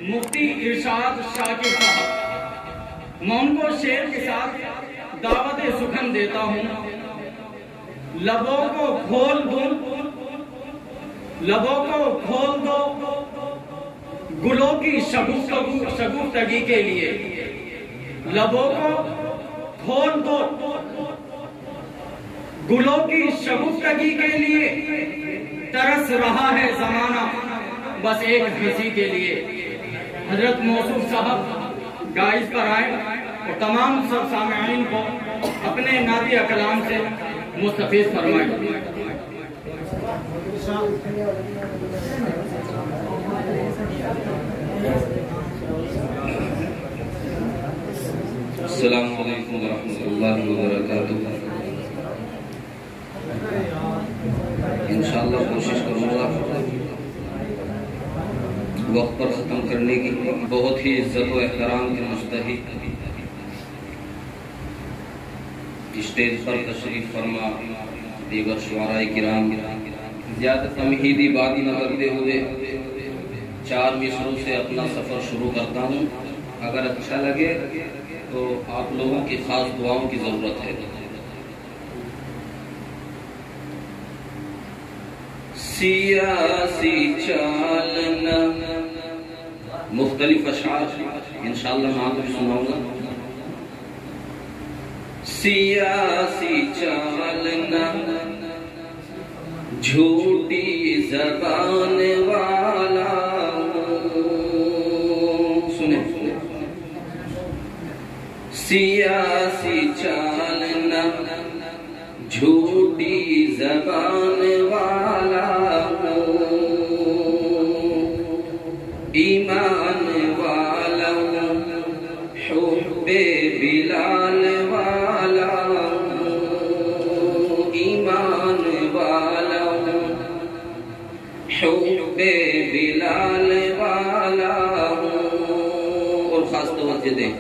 مفتی ارشاد شاکر صاحب، میں ان کو شعر کے ساتھ دعوت سخن دیتا ہوں۔ لبوں کو کھول دو، لبوں کو کھول دو گلوں کی شگفتگی کے لیے، لبوں کو کھول دو گلوں کی شگفتگی کے لیے، ترس رہا ہے زمانہ بس ایک ہنسی کے لیے۔ حضرت موصوف صاحب گائز پر آئے اور تمام سب سامعین کو اپنے نعتیہ کلام سے مستفیض فرمائیں۔ السلام علیکم ورحمۃ اللہ وبرکاتہ۔ انشاءاللہ کوشش کروں گا وقت پر ختم کرنے کی۔ بہت ہی عزت و احترام کے مستحق اسٹیج پر تشریف فرما دیگر شعراء کرام، زیادہ تمہیدی بات نہ کرتے ہوئے 4 مصروں سے اپنا سفر شروع کرتا ہوں۔ اگر اچھا لگے تو آپ لوگوں کی خاص دعاؤں کی ضرورت ہے۔ سیاسی چالنا، مختلف اشعار انشاءاللہ میں آپ کو سناؤں گا۔ سیاسی چالنا جھوٹی زبان والا، سنیں سیاسی چالنا جھوٹی زبان والا، ایمان والا حب بلال والا، ایمان والا حب بلال والا، اور خاص توجہ دیں۔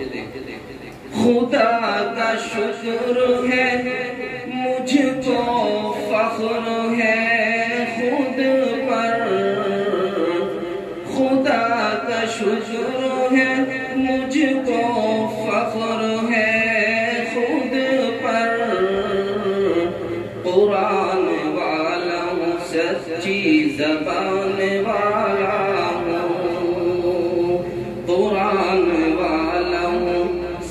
خدا کا شکر ہے مجھ کو فخر ہے خود پر، خدا کا شکر ہے مجھ کو فخر ہے خود پر، قرآن والا سچی زبان والا ہوں، قرآن والا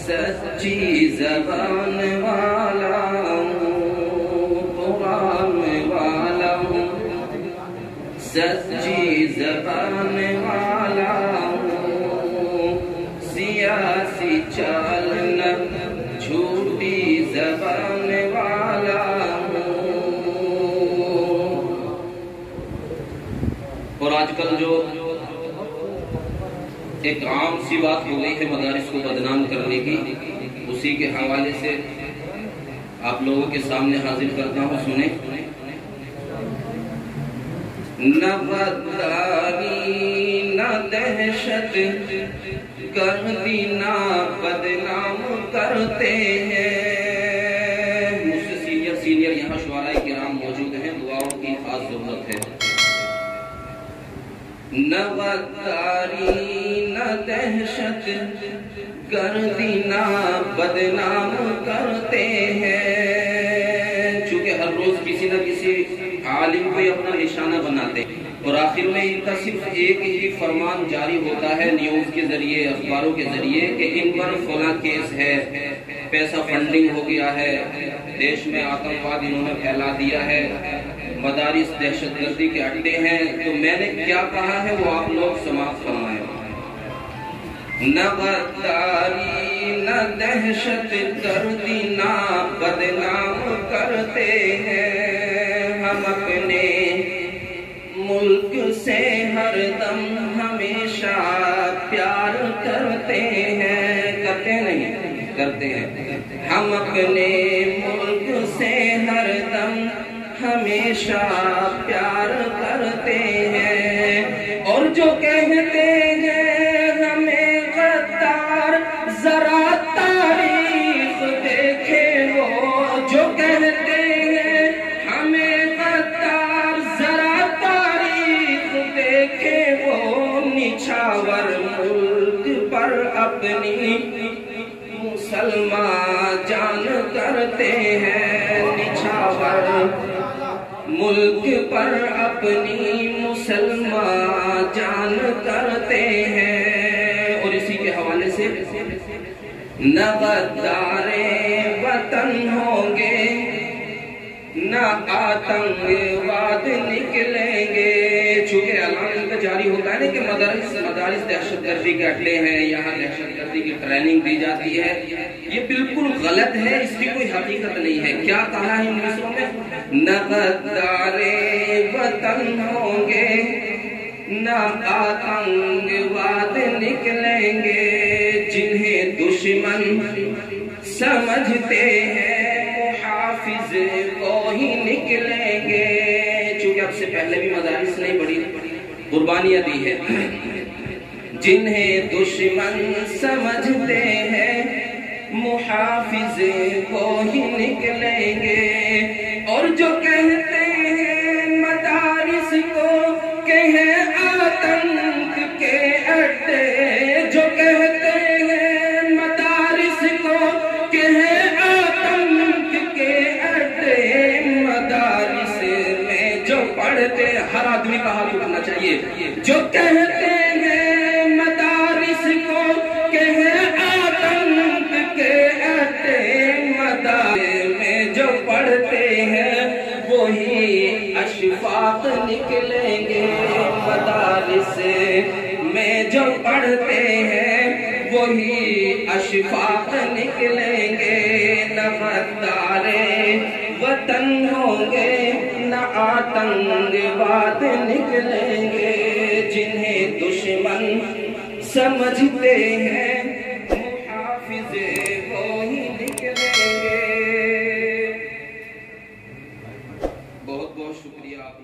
سچی زبان والا ہوں، قرآن والا سچی زبان والا ہوں، سیاسی چالنا جھوٹی زبان والا ہوں۔ اور آج کل جو ایک عام سی بات ہو گئی ہے مدارس کو بدنام کرنے کی، اسی کے حوالے سے آپ لوگوں کے سامنے حاضر کرتا ہوں، سنیں۔ نہ غداری نہ دہشت گردی نہ بدنام کرتے ہیں۔ مجھ سے سینئر یہاں شعراء کرام موجود ہیں، دعاؤں کی خاص ضرورت ہے۔ نہ غداری نہ دہشت گردی نہ بدنام کرتے ہیں، چونکہ ہر روز کسی نہ کسی عالم کو اپنا نشانہ بناتے ہیں، اور آخر میں ان کا صرف ایک ہی فرمان جاری ہوتا ہے نیوز کے ذریعے، اخباروں کے ذریعے، کہ ان پر فلاں کیس ہے، پیسہ فنڈنگ ہو گیا ہے، دیش میں آتنکواد انہوں نے پھیلا دیا ہے، مدارس دہشت گردی کے اڈے ہیں۔ تو میں نے کیا کہا ہے وہ آپ لوگ سماعت فرمائیں۔ نہ غداری نہ دہشت گردی نہ بدنام کرتے ہیں، ہم اپنے ملک سے ہر دم ہمیشہ پیار کرتے ہیں، کرتے نہیں کرتے ہیں، ہم اپنے ملک سے ہر دم ہمیشہ پیار کرتے ہیں، اور جو کہتے ہیں ہمیں غدار ذرا تاریخ دیکھے، وہ جو کہتے ہیں ہمیں غدار ذرا تاریخ دیکھے، وہ نچھا نچھاور ملک پر اپنی مسلمان جان کرتے ہیں، نچھاور ملک پر اپنی مسلمان جان کرتے ہیں۔ اور اسی کے حوالے سے نہ غدار وطن ہوں گے نہ آتنکواد نکلیں گے۔ چونکہ اعلان کا جاری ہوتا ہے نا کہ مدارس دہشت گردی کے اڈے ہیں، یہاں دہشت گردی کی ٹریننگ دی جاتی ہے، یہ بالکل غلط ہے، اس کی کوئی حقیقت نہیں ہے۔ کیا کہا ہے ان مصروں میں؟ نہ غدار وطن ہوں گے نہ آتنکواد نکلیں گے، جنہیں دشمن سمجھتے ہیں محافظ کو ہی نکلیں گے۔ چونکہ اب سے پہلے بھی مدارس نے بڑی قربانیاں دی ہے۔ جنہیں دشمن سمجھتے ہیں محافظ کو ہی نکلیں گے، اور جو کہتے ہیں مدارس کو کہ ہے آتنک کے اڈے، جو کہتے ہیں مدارس کو کہ ہے آتنک کے اڈے، مدارس میں جو پڑھتے، ہر آدمی کا ہاتھ اٹھنا چاہیے، جو کہتے ہیں مدارس کو کہ ہے آتنک کے اڈے، مدارس میں جو پڑھتے ہیں وہی اشفاق نکلیں گے، مدارس میں جو پڑھتے ہیں وہی اشفاق نکلیں گے۔ نہ غدار وطن ہوں گے نہ آتنکواد نکلیں گے، جنہیں دشمن سمجھتے ہیں محافظ وہی نکلیں گے۔ بہت بہت شکریہ آپ